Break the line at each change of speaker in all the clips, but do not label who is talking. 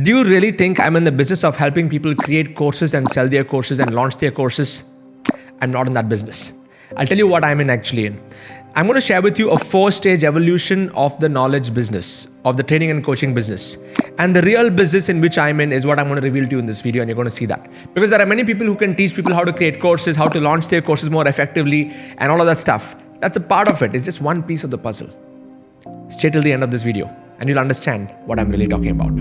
Do you really think I'm in the business of helping people create courses and sell their courses and launch their courses? I'm not in that business. I'll tell you what I'm actually in. I'm going to share with you a 4-stage evolution of the knowledge business, of the training and coaching business. And the real business in which I'm in is what I'm going to reveal to you in this video, and you're going to see that. Because there are many people who can teach people how to create courses, how to launch their courses more effectively, and all of that stuff. That's a part of it. It's just one piece of the puzzle. Stay till the end of this video, and you'll understand what I'm really talking about.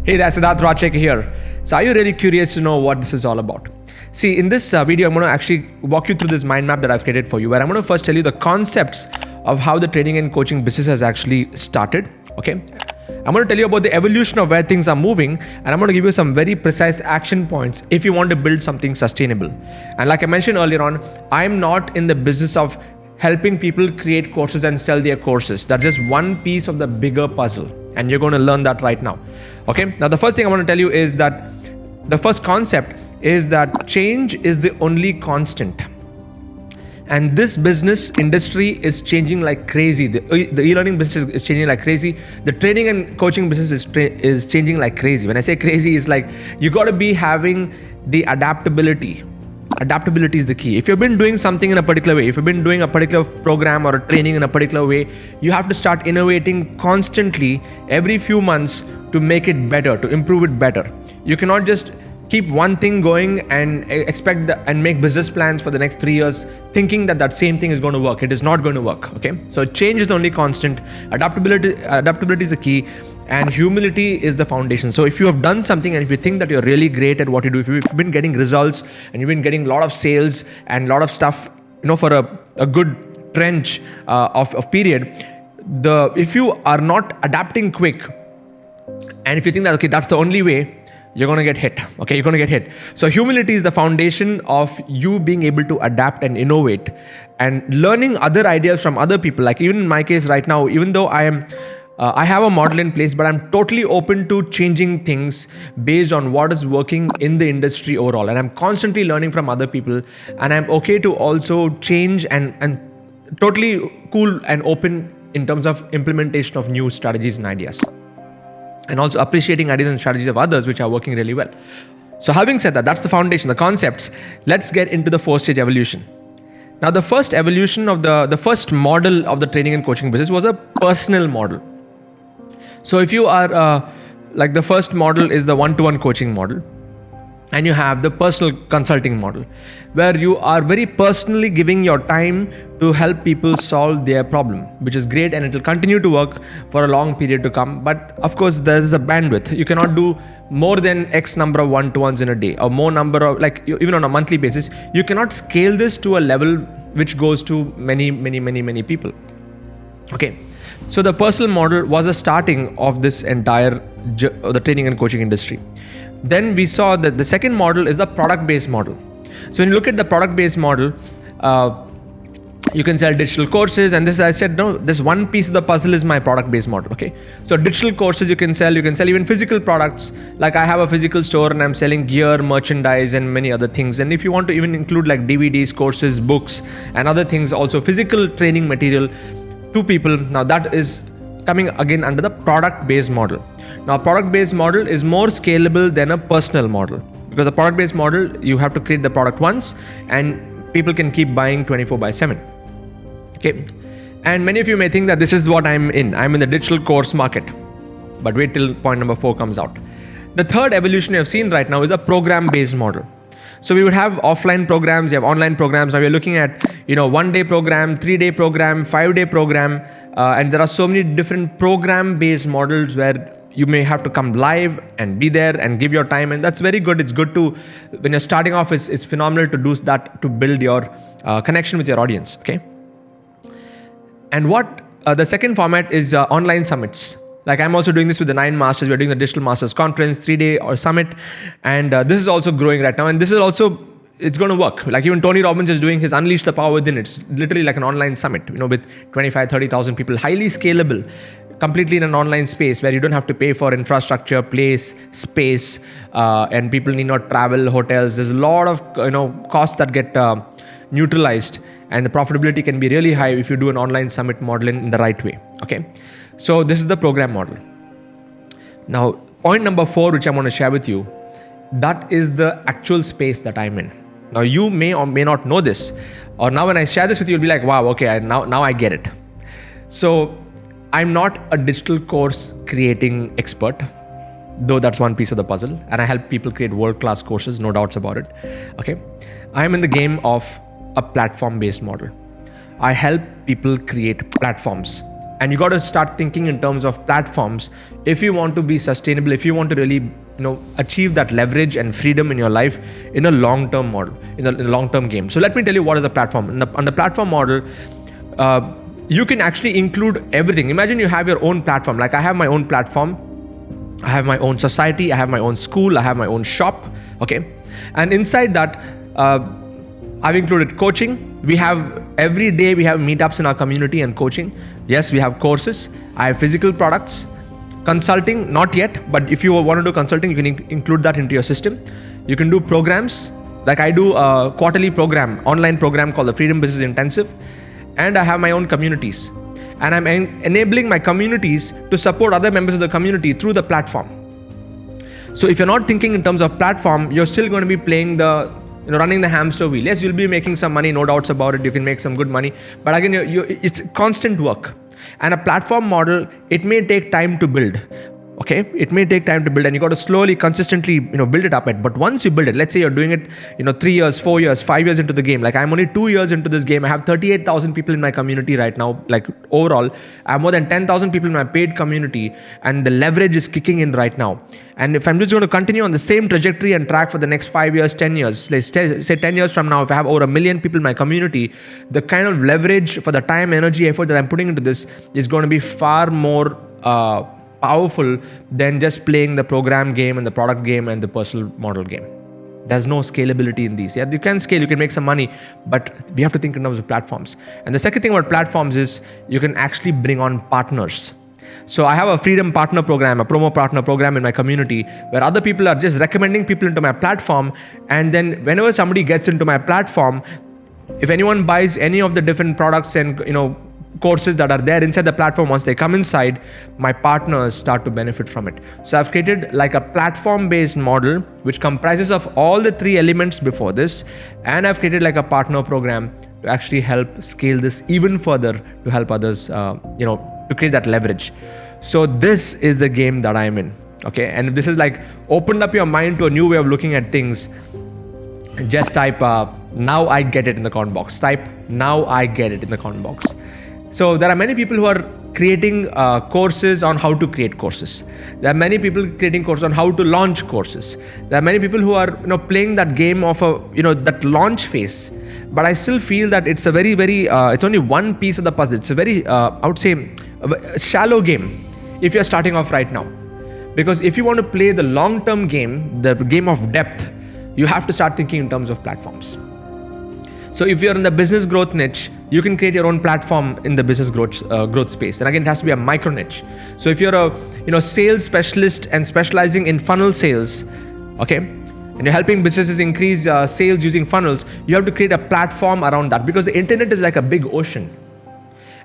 Hey there, Siddharth, Rajsekar here. So are you really curious to know what this is all about? See, in this video, I'm going to actually walk you through this mind map that I've created for you, where I'm going to first tell you the concepts of how the training and coaching business has actually started. Okay. I'm going to tell you about the evolution of where things are moving, and I'm going to give you some very precise action points if you want to build something sustainable. And like I mentioned earlier on, I'm not in the business of helping people create courses and sell their courses. That's just one piece of the bigger puzzle, and you're going to learn that right now. Okay. Now, the first thing I want to tell you is that the first concept is that change is the only constant. And this business industry is changing like crazy. The e-learning business is changing like crazy. The training and coaching business is changing like crazy. When I say crazy, it's like you got to be having the adaptability. Adaptability is the key. If you've been doing something in a particular way, if you've been doing a particular program or a training in a particular way, you have to start innovating constantly every few months to make it better, to improve it better. You cannot just keep one thing going and expect and make business plans for the next 3 years thinking that same thing is going to work. It is not going to work. Okay. So change is the only constant. Adaptability is the key, and humility is the foundation. So if you have done something and if you think that you're really great at what you do, if you've been getting results and you've been getting a lot of sales and a lot of stuff, for a good trench of period, if you are not adapting quick, and if you think that, okay, that's the only way, you're going to get hit. Okay, you're going to get hit. So humility is the foundation of you being able to adapt and innovate and learning other ideas from other people. Like even in my case right now, even though I have a model in place, but I'm totally open to changing things based on what is working in the industry overall. And I'm constantly learning from other people, and I'm okay to also change and totally cool and open in terms of implementation of new strategies and ideas. And also appreciating ideas and strategies of others which are working really well. So having said that, that's the foundation, the concepts. Let's get into the 4-stage evolution. Now, the first evolution of the first model of the training and coaching business was a personal model. So if you are like the first model is the one-to-one coaching model, and you have the personal consulting model, where you are very personally giving your time to help people solve their problem, which is great, and it will continue to work for a long period to come. But of course, there is a bandwidth. You cannot do more than X number of one-to-ones in a day, or more number of, like even on a monthly basis. You cannot scale this to a level which goes to many people. Okay. So the personal model was the starting of this entire the training and coaching industry. Then we saw that the second model is the product-based model. So when you look at the product-based model, you can sell digital courses, and this, I said, no, this one piece of the puzzle is my product-based model. Okay. So digital courses you can sell even physical products. Like I have a physical store and I'm selling gear, merchandise, and many other things. And if you want to even include like DVDs, courses, books, and other things, also physical training material to people, now that is coming again under the product-based model. Now, product-based model is more scalable than a personal model, because the product-based model, you have to create the product once and people can keep buying 24/7. Okay. And many of you may think that this is what I'm in the digital course market, but wait till point number 4 comes out. The third evolution we have seen right now is a program-based model. So we would have offline programs, you have online programs. Now we're looking at, 1-day program, 3-day program, 5-day program, and there are so many different program-based models where you may have to come live and be there and give your time, and that's very good. It's good to, when you're starting off, it's phenomenal to do that, to build your connection with your audience. Okay. And what the second format is online summits. Like I'm also doing this with the 9 Masters. We're doing the Digital Masters Conference, 3-day or summit. And this is also growing right now. And this is also, it's going to work. Like even Tony Robbins is doing his Unleash the Power Within. It's literally like an online summit, with 25, 30,000 people, highly scalable, completely in an online space where you don't have to pay for infrastructure, place, space, and people need not travel, hotels. There's a lot of, costs that get neutralized, and the profitability can be really high if you do an online summit model in the right way. Okay. So this is the program model. Now, point number 4, which I'm going to share with you, that is the actual space that I'm in. Now, you may or may not know this, or now when I share this with you, you'll be like, wow, okay, now I get it. So, I'm not a digital course creating expert, though that's one piece of the puzzle, and I help people create world-class courses, no doubts about it. Okay, I'm in the game of a platform-based model. I help people create platforms, and you got to start thinking in terms of platforms if you want to be sustainable, if you want to really achieve that leverage and freedom in your life in a long-term model, in a long-term game. So let me tell you what is a platform. On the platform model, you can actually include everything. Imagine you have your own platform. Like I have my own platform, I have my own society, I have my own school, I have my own shop. Okay, and inside that, I've included coaching. Every day we have meetups in our community and coaching. Yes, we have courses. I have physical products. Consulting, not yet, but if you want to do consulting, you can include that into your system. You can do programs. Like I do a quarterly program, online program called the Freedom Business Intensive. And I have my own communities. And I'm enabling my communities to support other members of the community through the platform. So if you're not thinking in terms of platform, you're still going to be playing running the hamster wheel. Yes, you'll be making some money, no doubts about it. You can make some good money. But again, it's constant work. And a platform model, it may take time to build. Okay, it may take time to build, and you got to slowly, consistently, build it up. But once you build it, let's say you're doing it, 3 years, 4 years, 5 years into the game. Like I'm only 2 years into this game. I have 38,000 people in my community right now. Like overall, I have more than 10,000 people in my paid community, and the leverage is kicking in right now. And if I'm just going to continue on the same trajectory and track for the next 5 years, 10 years, let's say 10 years from now, if I have over 1 million people in my community, the kind of leverage for the time, energy, effort that I'm putting into this is going to be far more powerful than just playing the program game and the product game and the personal model game. There's no scalability in these. Yeah, you can scale, you can make some money, but we have to think in terms of platforms. And the second thing about platforms is you can actually bring on partners. So I have a freedom partner program, a promo partner program in my community where other people are just recommending people into my platform. And then whenever somebody gets into my platform, if anyone buys any of the different products and courses that are there inside the platform, once they come inside, my partners start to benefit from it. So I've created like a platform-based model which comprises of all the 3 elements before this, and I've created like a partner program to actually help scale this even further to help others, to create that leverage. So this is the game that I'm in. Okay, and if this is like opened up your mind to a new way of looking at things, just type now I get it in the comment box. Type now I get it in the comment box. So there are many people who are creating courses on how to create courses. There are many people creating courses on how to launch courses. There are many people who are playing that game of that launch phase. But I still feel that it's a very, very it's only one piece of the puzzle. It's a very I would say a shallow game if you're starting off right now. Because if you want to play the long-term game, the game of depth, you have to start thinking in terms of platforms. So if you're in the business growth niche, you can create your own platform in the business growth space. And again, it has to be a micro niche. So if you're a sales specialist and specializing in funnel sales, okay, and you're helping businesses increase sales using funnels, you have to create a platform around that, because the internet is like a big ocean.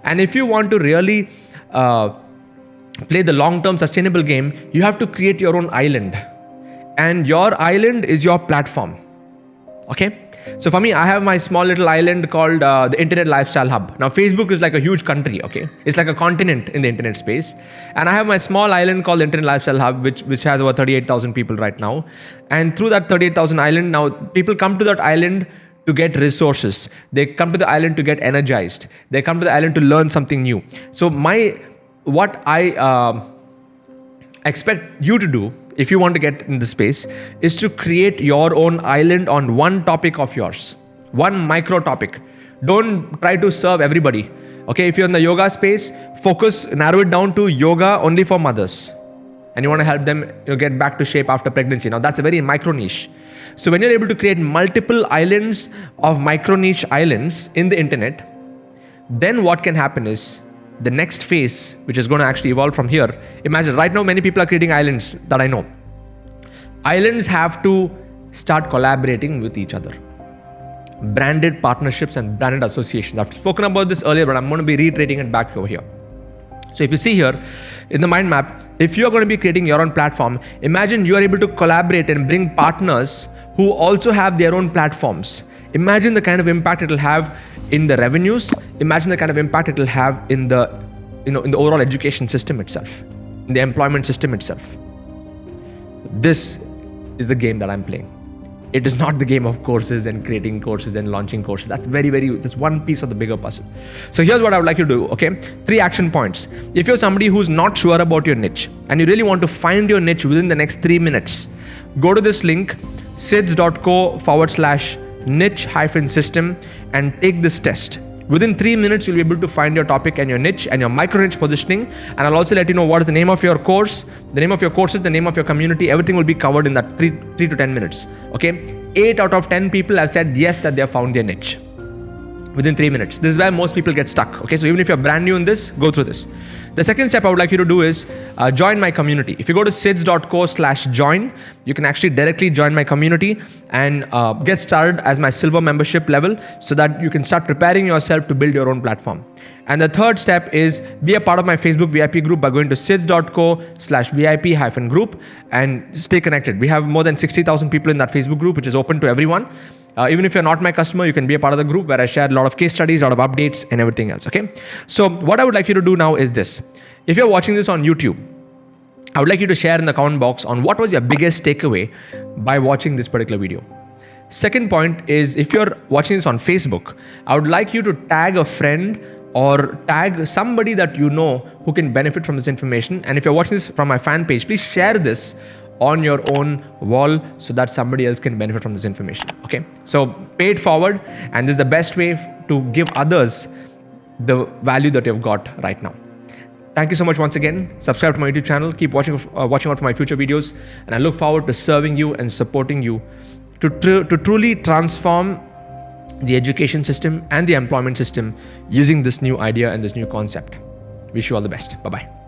And if you want to really play the long-term sustainable game, you have to create your own island. And your island is your platform. Okay. So for me, I have my small little island called the Internet Lifestyle Hub. Now, Facebook is like a huge country, okay? It's like a continent in the internet space. And I have my small island called the Internet Lifestyle Hub, which has over 38,000 people right now. And through that 38,000 island, now people come to that island to get resources. They come to the island to get energized. They come to the island to learn something new. So what I expect you to do, if you want to get in the space, is to create your own island on one topic of yours, one micro topic. Don't try to serve everybody. Okay, if you're in the yoga space, narrow it down to yoga only for mothers, and you want to help them get back to shape after pregnancy. Now that's a very micro niche. So when you're able to create multiple islands of micro niche islands in the internet, then what can happen is the next phase, which is going to actually evolve from here. Imagine right now, many people are creating islands that I know. Islands have to start collaborating with each other. Branded partnerships and branded associations. I've spoken about this earlier, but I'm going to be reiterating it back over here. So if you see here in the mind map, if you're going to be creating your own platform, imagine you are able to collaborate and bring partners who also have their own platforms. Imagine the kind of impact it will have in the revenues. Imagine the kind of impact it will have in the, in the overall education system itself, in the employment system itself. This is the game that I'm playing. It is not the game of courses and creating courses and launching courses. That's that's one piece of the bigger puzzle. So here's what I would like you to do, okay? 3 action points. If you're somebody who's not sure about your niche and you really want to find your niche within the next 3 minutes, go to this link, sids.co/niche-system, and take this test. Within 3 minutes, you'll be able to find your topic and your niche and your micro niche positioning. And I'll also let you know what is the name of your course, the name of your courses, the name of your community. Everything will be covered in that 3 to 10 minutes. Okay. 8 out of 10 people have said yes, that they have found their niche within 3 minutes. This is where most people get stuck. Okay. So even if you're brand new in this, go through this. The second step I would like you to do is join my community. If you go to sids.co/join, you can actually directly join my community and get started as my silver membership level so that you can start preparing yourself to build your own platform. And the third step is be a part of my Facebook VIP group by going to sids.co/VIP-group and stay connected. We have more than 60,000 people in that Facebook group, which is open to everyone. Even if you're not my customer, you can be a part of the group where I share a lot of case studies, a lot of updates and everything else. Okay. So what I would like you to do now is this. If you're watching this on YouTube, I would like you to share in the comment box on what was your biggest takeaway by watching this particular video. Second point is, if you're watching this on Facebook, I would like you to tag a friend or tag somebody that you know who can benefit from this information. And if you're watching this from my fan page, please share this on your own wall so that somebody else can benefit from this information. Okay. So pay it forward. And this is the best way to give others the value that you've got right now. Thank you so much once again. Subscribe to my YouTube channel. Keep watching out for my future videos. And I look forward to serving you and supporting you to truly transform the education system and the employment system using this new idea and this new concept. Wish you all the best. Bye-bye.